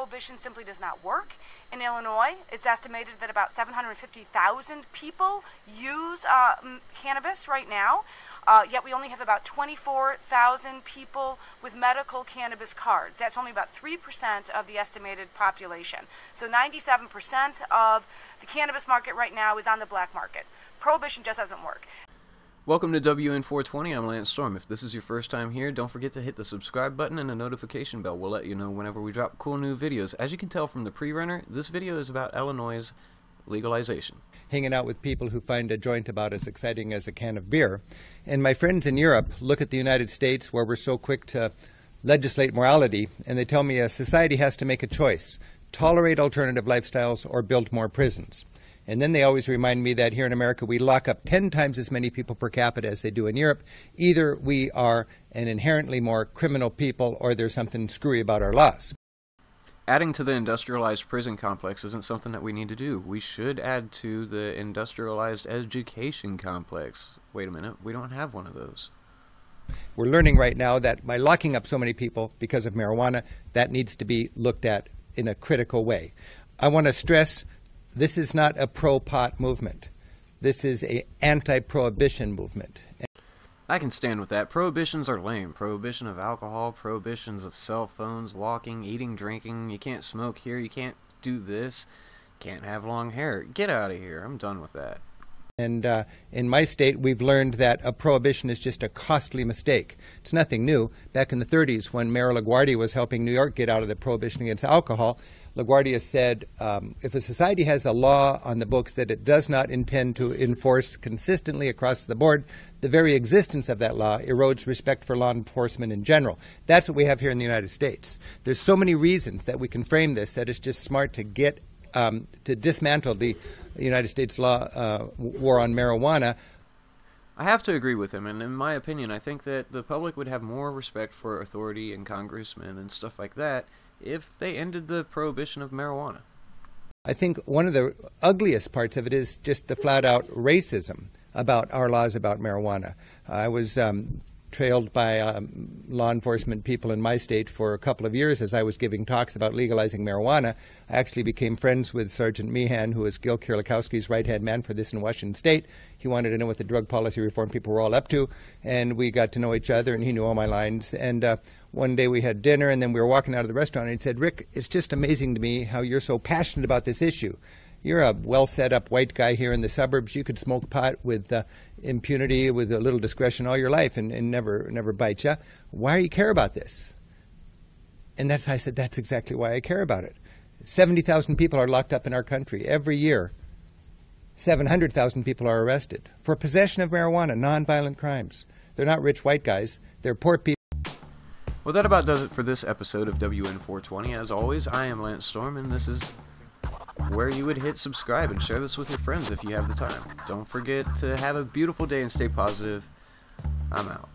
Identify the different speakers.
Speaker 1: prohibition simply does not work. In Illinois, it's estimated that about 750,000 people use cannabis right now, yet we only have about 24,000 people with medical cannabis cards. That's only about 3% of the estimated population. So 97% of the cannabis market right now is on the black market. Prohibition just doesn't work.
Speaker 2: Welcome to WN420, I'm Lance Storm. If this is your first time here, don't forget to hit the subscribe button and the notification bell. We'll let you know whenever we drop cool new videos. As you can tell from the pre-runner, this video is about Illinois' legalization.
Speaker 3: Hanging out with people who find a joint about as exciting as a can of beer. And my friends in Europe look at the United States, where we're so quick to legislate morality, and they tell me a society has to make a choice: tolerate alternative lifestyles or build more prisons. And then they always remind me that here in America we lock up 10 times as many people per capita as they do in Europe. Either we are an inherently more criminal people or there's something screwy about our laws.
Speaker 2: Adding to the industrialized prison complex isn't something that we need to do. We should add to the industrialized education complex. Wait a minute, we don't have one of those.
Speaker 3: We're learning right now that by locking up so many people because of marijuana, that needs to be looked at in a critical way. I want to stress, this is not a pro-pot movement. This is an anti-prohibition movement.
Speaker 2: I can stand with that. Prohibitions are lame. Prohibition of alcohol, prohibitions of cell phones, walking, eating, drinking. You can't smoke here, you can't do this, can't have long hair. Get out of here. I'm done with that.
Speaker 3: And in my state, we've learned that a prohibition is just a costly mistake. It's nothing new. Back in the 30s, when Mayor LaGuardia was helping New York get out of the prohibition against alcohol, LaGuardia said, if a society has a law on the books that it does not intend to enforce consistently across the board, the very existence of that law erodes respect for law enforcement in general. That's what we have here in the United States. There's so many reasons that we can frame this that it's just smart to get to dismantle the United States law war on marijuana.
Speaker 2: I have to agree with him, and in my opinion, I think that the public would have more respect for authority and congressmen and stuff like that if they ended the prohibition of marijuana.
Speaker 3: I think one of the ugliest parts of it is just the flat-out racism about our laws about marijuana. I was trailed by law enforcement people in my state for a couple of years as I was giving talks about legalizing marijuana. I actually became friends with Sergeant Meehan, who is Gil Kierlikowski's right-hand man for this in Washington State. He wanted to know what the drug policy reform people were all up to, and we got to know each other, and he knew all my lines. And one day we had dinner, and then we were walking out of the restaurant, and he said, "Rick, it's just amazing to me how you're so passionate about this issue. You're a well-set-up white guy here in the suburbs. You could smoke pot with impunity, with a little discretion all your life and never bite you. Why do you care about this?" And I said, that's exactly why I care about it. 70,000 people are locked up in our country every year. 700,000 people are arrested for possession of marijuana, nonviolent crimes. They're not rich white guys. They're poor people.
Speaker 2: Well, that about does it for this episode of WN420. As always, I am Lance Storm, and this is where you would hit subscribe and share this with your friends if you have the time. Don't forget to have a beautiful day and stay positive. I'm out.